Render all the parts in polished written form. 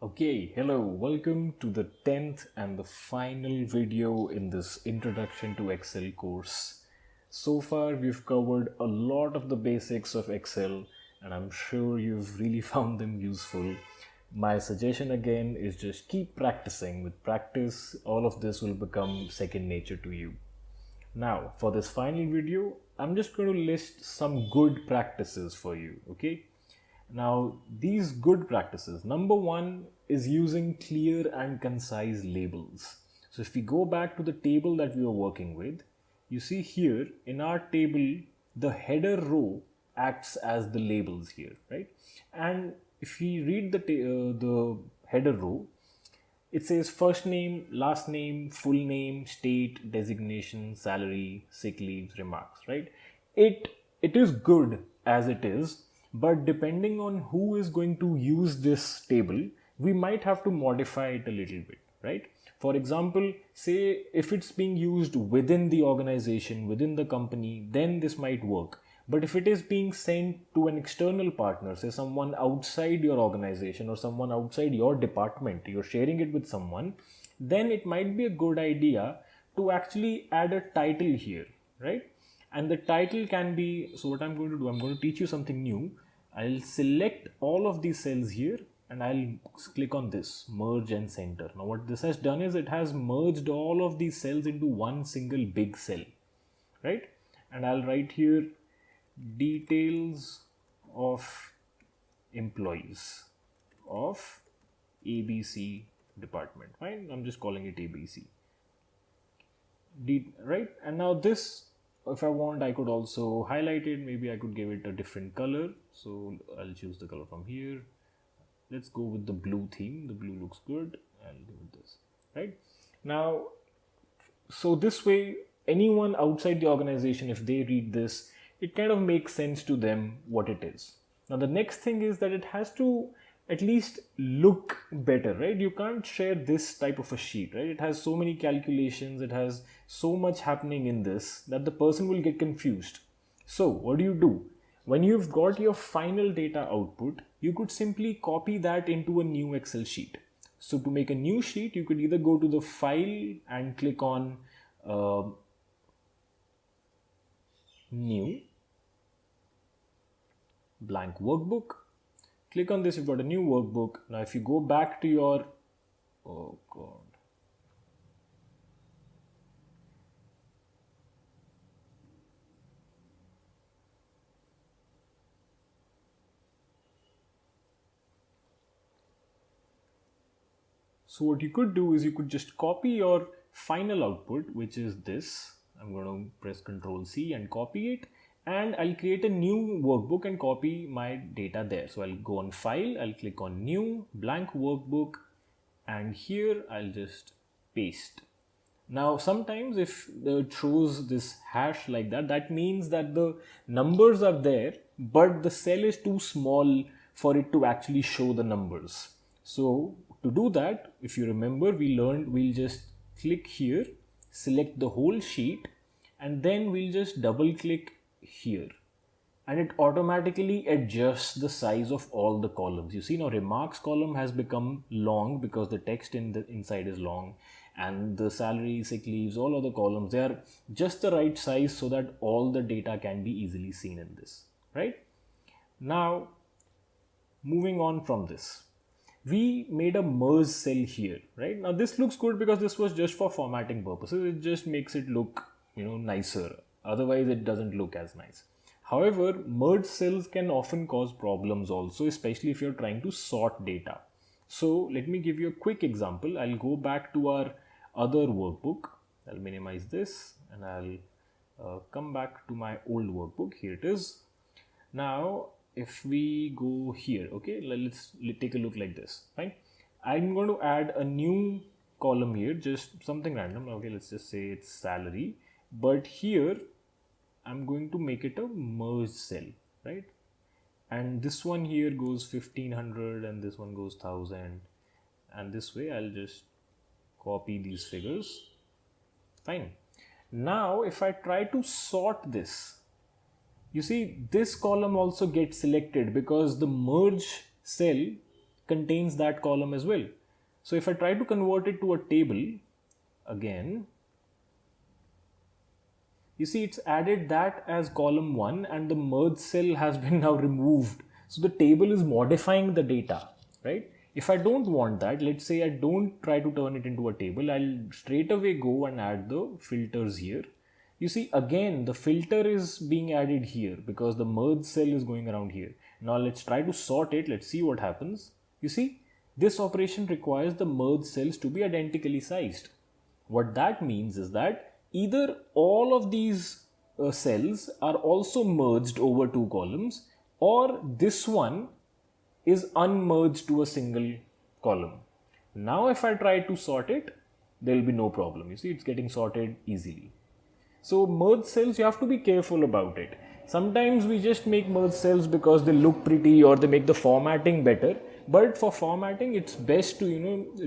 Okay, hello, welcome to the 10th and the final video in this Introduction to Excel course. So far, we've covered a lot of the basics of Excel, and I'm sure you've really found them useful. My suggestion again is just keep practicing. With practice, all of this will become second nature to you. Now, for this final video, I'm just going to list some good practices for you, okay? Now, these good practices, number one is using clear and concise labels. So if we go back to the table that we were working with, you see here in our table, the header row acts as the labels here, right? And if we read the header row, it says first name, last name, full name, state, designation, salary, sick leaves, remarks, right? It is good as it is, but depending on who is going to use this table, we might have to modify it a little bit, right? For example, say if it's being used within the organization, within the company, then this might work. But if it is being sent to an external partner, say someone outside your organization or someone outside your department, you're sharing it with someone, then it might be a good idea to actually add a title here, right? And the title can be, so what I'm going to do, I'm going to teach you something new. I'll select all of these cells here and I'll click on this, merge and center. Now what this has done is it has merged all of these cells into one single big cell, right? And I'll write here details of employees of ABC department. Fine, I'm just calling it ABC. Right? And now this, if I want, I could also highlight it. Maybe I could give it a different color. So I'll choose the color from here. Let's go with the blue theme. The blue looks good. I'll do this. Right? Now, so this way, anyone outside the organization, if they read this, it kind of makes sense to them what it is. Now the next thing is that it has to at least look better, right? You can't share this type of a sheet, right? It has so many calculations, it has so much happening in this that the person will get confused. So what do? When you've got your final data output, you could simply copy that into a new Excel sheet. So to make a new sheet, you could either go to the file and click on new blank workbook. Click on this, you've got a new workbook. Now if you go back to your, oh god, so what you could do is you could just copy your final output, which is this. I'm going to press Ctrl+C and copy it. And I'll create a new workbook and copy my data there. So I'll go on file, I'll click on new blank workbook, and here I'll just paste. Now sometimes if it throws this hash like that, that means that the numbers are there, but the cell is too small for it to actually show the numbers. So to do that, if you remember, we learned we'll just click here, select the whole sheet, and then we'll just double click here, and it automatically adjusts the size of all the columns. You see now remarks column has become long because the text in the inside is long, and the salary, sick leaves, all other columns, they are just the right size so that all the data can be easily seen in this, right? Now moving on from this, we made a merge cell here, right? Now this looks good because this was just for formatting purposes. It just makes it look, nicer. Otherwise it doesn't look as nice. However, merge cells can often cause problems also, especially if you're trying to sort data. So let me give you a quick example. I'll go back to our other workbook. I'll minimize this and I'll come back to my old workbook. Here it is. Now if we go here, okay, let's take a look like this. Fine. I'm going to add a new column here, just something random. Okay, let's just say it's salary. But here I'm going to make it a merge cell, right? And this one here goes 1500 and this one goes 1000, and this way I'll just copy these figures. Fine. Now if I try to sort this, you see this column also gets selected because the merge cell contains that column as well. So if I try to convert it to a table again, you see it's added that as column 1 and the merge cell has been now removed. So the table is modifying the data, right? If I don't want that, let's say I don't try to turn it into a table, I'll straight away go and add the filters here. You see, again, the filter is being added here because the merge cell is going around here. Now let's try to sort it. Let's see what happens. You see, this operation requires the merge cells to be identically sized. What that means is that either all of these cells are also merged over 2 columns, or this one is unmerged to a single column. Now if I try to sort it, there will be no problem. You see, it's getting sorted easily. So merge cells, you have to be careful about it. Sometimes we just make merge cells because they look pretty or they make the formatting better. But for formatting, it's best to,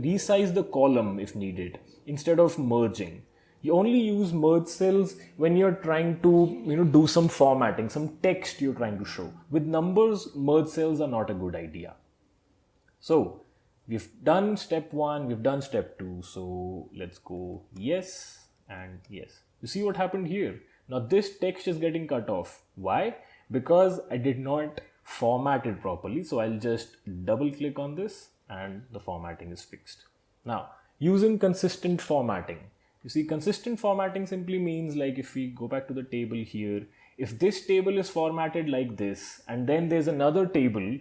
resize the column if needed instead of merging. You only use merge cells when you're trying to, do some formatting, some text you're trying to show. With numbers, merge cells are not a good idea. So we've done step 1, we've done step 2. So let's go yes and yes. You see what happened here? Now this text is getting cut off. Why? Because I did not format it properly. So I'll just double click on this and the formatting is fixed. Now, using consistent formatting. You see, consistent formatting simply means, like, if we go back to the table here, if this table is formatted like this, and then there's another table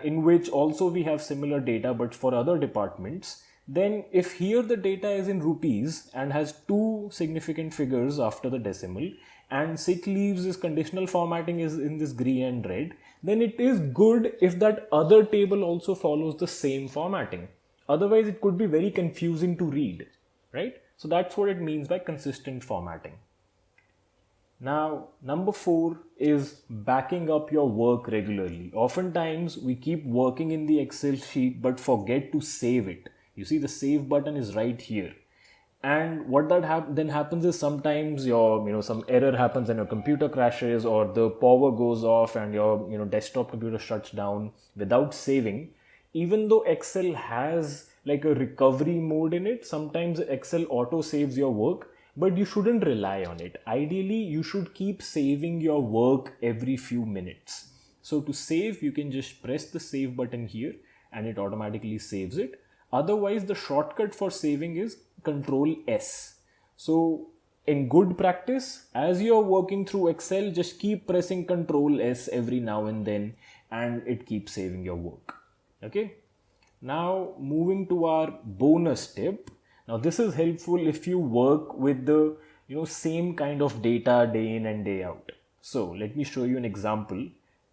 in which also we have similar data but for other departments, then if here the data is in rupees and has 2 significant figures after the decimal, and sick leaves is conditional formatting is in this green and red, then it is good if that other table also follows the same formatting. Otherwise, it could be very confusing to read, right? So that's what it means by consistent formatting. Now, number 4 is backing up your work regularly. Oftentimes, we keep working in the Excel sheet but forget to save it. You see, the save button is right here. And what that then happens is sometimes your, some error happens and your computer crashes or the power goes off and your, desktop computer shuts down without saving. Even though Excel has like a recovery mode in it, sometimes Excel auto saves your work, but you shouldn't rely on it. Ideally, you should keep saving your work every few minutes. So to save, you can just press the save button here and it automatically saves it. Otherwise, the shortcut for saving is Ctrl+S. So in good practice, as you're working through Excel, just keep pressing Ctrl+S every now and then and it keeps saving your work. Okay. Now moving to our bonus tip. Now this is helpful if you work with the same kind of data day in and day out. So let me show you an example.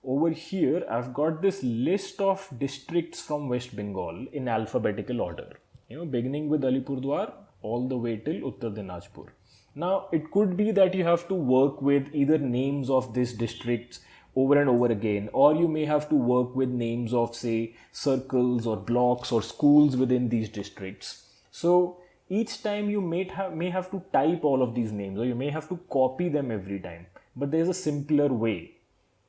Over here I've got this list of districts from West Bengal in alphabetical order. Beginning with Alipurduar all the way till Uttar Dinajpur. Now it could be that you have to work with either names of these districts over and over again, or you may have to work with names of, say, circles or blocks or schools within these districts. So each time you may have to type all of these names, or you may have to copy them every time. But there's a simpler way.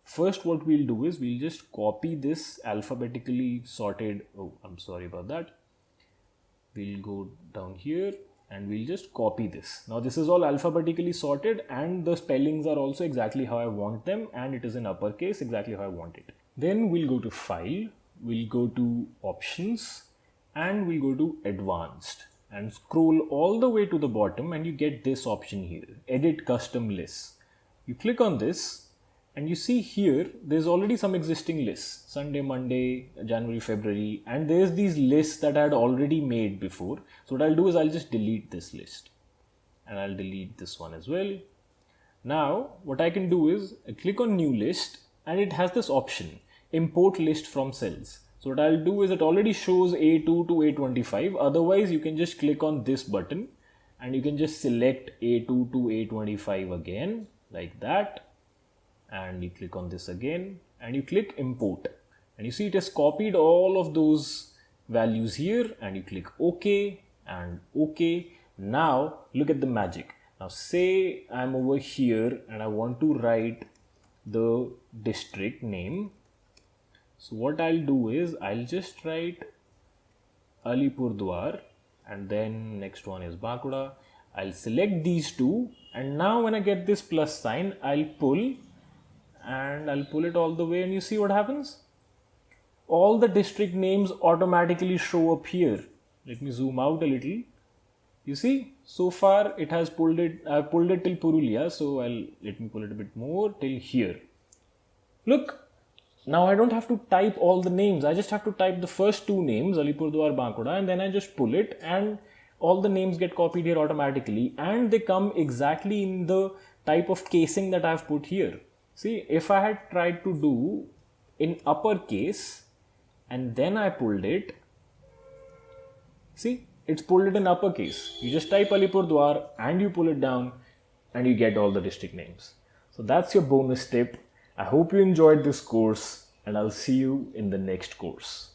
First, what we'll do is we'll just copy this alphabetically sorted. Oh, I'm sorry about that. We'll go down here and we'll just copy this. Now this is all alphabetically sorted and the spellings are also exactly how I want them and it is in uppercase exactly how I want it. Then we'll go to File, we'll go to Options and we'll go to Advanced and scroll all the way to the bottom and you get this option here, Edit Custom Lists. You click on this and you see here there's already some existing lists, Sunday, Monday, January, February, and there's these lists that I had already made before. So what I'll do is I'll just delete this list and I'll delete this one as well. Now what I can do is I click on New List and it has this option, Import List from Cells. So what I'll do is it already shows A2 to A25. Otherwise you can just click on this button and you can just select A2 to A25 again like that. And you click on this again and you click import and you see it has copied all of those values here and you click OK and OK. Now look at the magic. Now say I'm over here and I want to write the district name So what I'll do is I'll just write Alipurdwar and then next one is Bankura. I'll select these two, and now when I get this plus sign, I'll pull it all the way, and you see what happens? All the district names automatically show up here. Let me zoom out a little. You see, so far it has pulled it, I've pulled it till Purulia, so let me pull it a bit more till here. Look, now I don't have to type all the names. I just have to type the first two names, Alipurdwar, Bankura, and then I just pull it, and all the names get copied here automatically, and they come exactly in the type of casing that I've put here. See, if I had tried to do in uppercase and then I pulled it, see, it's pulled it in uppercase. You just type Alipurdwar and you pull it down and you get all the district names. So that's your bonus tip. I hope you enjoyed this course, and I'll see you in the next course.